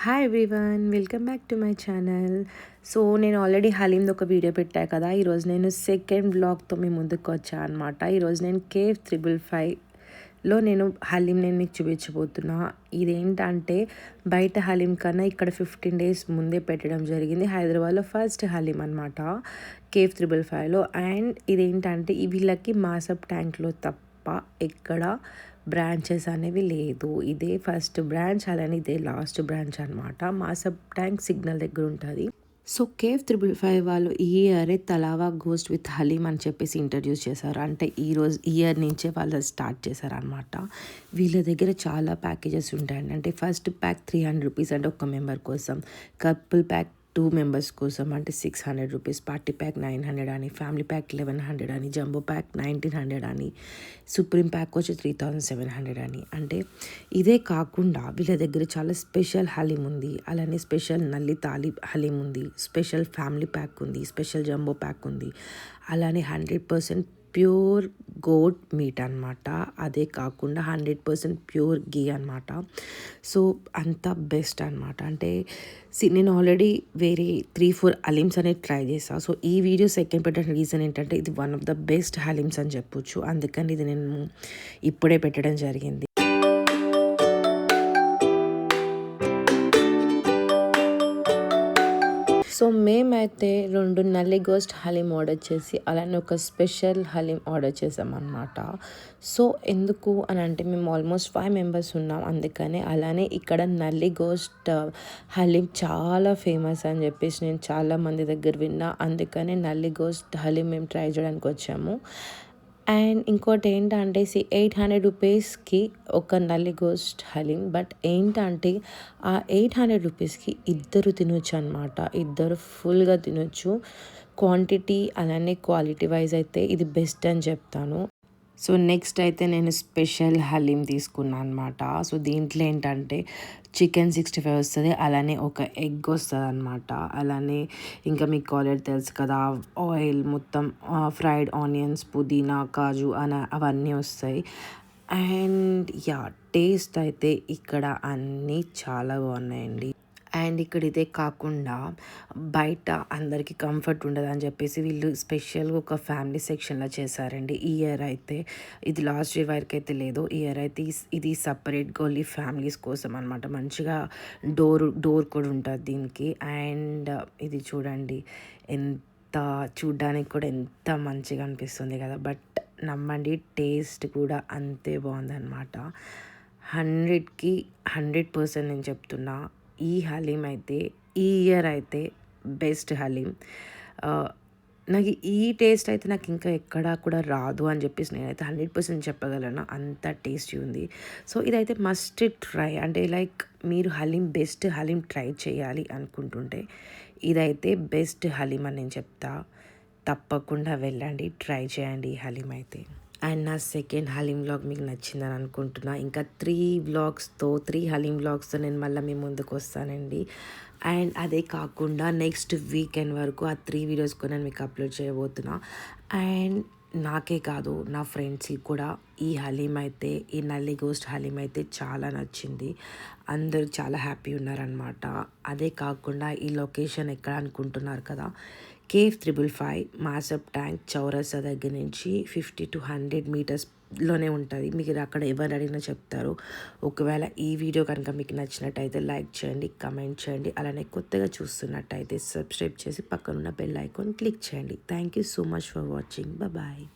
Hi everyone, welcome back to my channel. So నేను already హలీమ్ది ఒక video పెట్టా కదా. ఈరోజు నేను సెకండ్ వ్లాగ్తో మీ ముందుకు వచ్చాను అనమాట. ఈరోజు నేను కేవ్ 555లో నేను హలీం మీకు చూపించబోతున్నా. ఇదేంటంటే బయట హలీం కన్నా ఇక్కడ 15 days ముందే పెట్టడం జరిగింది. హైదరాబాద్లో ఫస్ట్ హలీం అనమాట కేవ్ 555లో. అండ్ ఇదేంటంటే వీళ్ళకి మాసబ్ ట్యాంక్లో తప్ప ఎక్కడ బ్రాంచెస్ అనేవి లేదు. ఇదే ఫస్ట్ బ్రాంచ్, అలానే ఇదే లాస్ట్ బ్రాంచ్ అనమాట. మాసబ్ ట్యాంక్ సిగ్నల్ దగ్గర ఉంటుంది. సో కేవ్ 555 వాళ్ళు ఈ ఇయరే తలావా గోస్ట్ విత్ హలీం అని చెప్పేసి ఇంట్రడ్యూస్ చేశారు. అంటే ఇయర్ నుంచే వాళ్ళు స్టార్ట్ చేశారనమాట. వీళ్ళ దగ్గర చాలా ప్యాకేజెస్ ఉంటాయండి. అంటే ఫస్ట్ ప్యాక్ 300 రూపీస్ అంటే ఒక మెంబర్ కోసం, కపుల్ ప్యాక్ 2 members కోసం అంటే 600 రూపీస్, పార్టీ ప్యాక్ 900 అని, ఫ్యామిలీ ప్యాక్ 1100 అని, జంబో ప్యాక్ 1900 అని, సుప్రీం ప్యాక్ వచ్చి 3700 అని. అంటే ఇదే కాకుండా వీళ్ళ దగ్గర చాలా స్పెషల్ హలీం ఉంది, అలానే స్పెషల్ నల్లి తాలి హలీం ఉంది, స్పెషల్ ఫ్యామిలీ ప్యాక్ ఉంది, స్పెషల్ జంబో ప్యాక్ ఉంది, అలానే 100% ప్యూర్ గోట్ మీట్ అనమాట. అదే కాకుండా 100% ప్యూర్ గీ అనమాట. సో అంత బెస్ట్ అనమాట. అంటే నేను ఆల్రెడీ వేరే 3-4 హలీమ్స్ అనేది ట్రై చేసాను. సో ఈ వీడియో సెకండ్ పెట్టడం రీజన్ ఏంటంటే ఇది one of the best haleems అని చెప్పొచ్చు. అందుకని ఇది నేను ఇప్పుడే పెట్టడం జరిగింది. సో మేమైతే 2 నల్లి గోస్ట్ హలీం ఆర్డర్ చేసి అలానే ఒక స్పెషల్ హలీం ఆర్డర్ చేసామన్నమాట. సో ఎందుకు అని అంటే మేము ఆల్మోస్ట్ 5 members ఉన్నాం, అందుకనే. అలానే ఇక్కడ నల్లి గోస్ట్ హలీం చాలా ఫేమస్ అని చెప్పేసి నేను చాలా మంది దగ్గర విన్నా. అందుకనే నల్లి గోస్ట్ హలీం మేము ట్రై చేయడానికి వచ్చాము. అండ్ ఇంకోటి ఏంటంటే 800 రూపీస్కి ఒక నల్లి గోస్ట్ హలీం. బట్ ఏంటంటే ఆ 800 రూపీస్కి ఇద్దరు తినొచ్చు అనమాట. ఇద్దరు ఫుల్గా తినొచ్చు. క్వాంటిటీ అలానే క్వాలిటీ వైజ్ అయితే ఇది బెస్ట్ అని చెప్తాను. సో నెక్స్ట్ అయితే నేను స్పెషల్ హలీం తీసుకున్నాను అనమాట. సో దీంట్లో ఏంటంటే చికెన్ 65 వస్తుంది, అలానే ఒక ఎగ్ వస్తుంది అనమాట. అలానే ఇంకా మీకు ఆల్రెడీ తెలుసు కదా, ఆయిల్ మొత్తం ఫ్రైడ్ ఆనియన్స్, పుదీనా, కాజు అవన్నీ వస్తాయి. అండ్ టేస్ట్ అయితే ఇక్కడ అన్నీ చాలా బాగున్నాయండి. అండ్ ఇక్కడ ఇదే కాకుండా బయట అందరికీ కంఫర్ట్ ఉండదు అని చెప్పేసి వీళ్ళు స్పెషల్గా ఒక ఫ్యామిలీ సెక్షన్లో చేశారండి. ఈ ఇయర్ అయితే ఇది లాస్ట్ ఇయర్ వరకు అయితే లేదు. ఈ ఇయర్ అయితే ఇది సపరేట్గా ఓన్లీ ఫ్యామిలీస్ కోసం అనమాట. మంచిగా డోర్ కూడా ఉంటుంది దీనికి. అండ్ ఇది చూడండి, చూడ్డానికి కూడా ఎంత మంచిగా అనిపిస్తుంది కదా. బట్ నమ్మండి, టేస్ట్ కూడా అంతే బాగుందన్నమాట. 100కి 100% నేను చెప్తున్నా. ఈ హలీం అయితే ఈ ఇయర్ అయితే బెస్ట్ హలీం. నాకు ఈ టేస్ట్ అయితే నాకు ఇంకా ఎక్కడా కూడా రాదు అని చెప్పేసి నేనైతే 100% చెప్పగలను. అంత టేస్టీ ఉంది. సో ఇదైతే మస్ట్ ట్రై. అంటే లైక్ మీరు బెస్ట్ హలీం ట్రై చేయాలి అనుకుంటుంటే ఇదైతే బెస్ట్ హలీం అని నేను చెప్తా. తప్పకుండా వెళ్ళండి, ట్రై చేయండి ఈ హలీం అయితే. అండ్ నా సెకండ్ హలీం వ్లాగ్ మీకు నచ్చిందని అనుకుంటున్నా. ఇంకా 3 హలీం వ్లాగ్స్తో నేను మళ్ళీ మీ ముందుకు వస్తానండి. అండ్ అదే కాకుండా నెక్స్ట్ వీకెండ్ వరకు ఆ 3 వీడియోస్ కూడా నేను మీకు అప్లోడ్ చేయబోతున్నా. అండ్ నాకే కాదు, నా ఫ్రెండ్స్కి కూడా ఈ హలీం అయితే, ఈ నల్లి గోస్ట్ హలీం అయితే చాలా నచ్చింది. అందరూ చాలా హ్యాపీ ఉన్నారనమాట. అదే కాకుండా ఈ లొకేషన్ ఎక్కడ అనుకుంటున్నారు కదా, కేవ్ 555 మాసబ్ ట్యాంక్ చౌరస్తా దగ్గర నుంచి 50 to 100 మీటర్స్లోనే ఉంటుంది. మీకు అక్కడ ఎవరు అడిగినా చెప్తారు. ఒకవేళ ఈ వీడియో కనుక మీకు నచ్చినట్టయితే లైక్ చేయండి, కమెంట్ చేయండి. అలానే కొత్తగా చూస్తున్నట్టయితే సబ్స్క్రైబ్ చేసి పక్కనున్న బెల్ ఐకాన్ క్లిక్ చేయండి. Thank you so much for watching. Bye.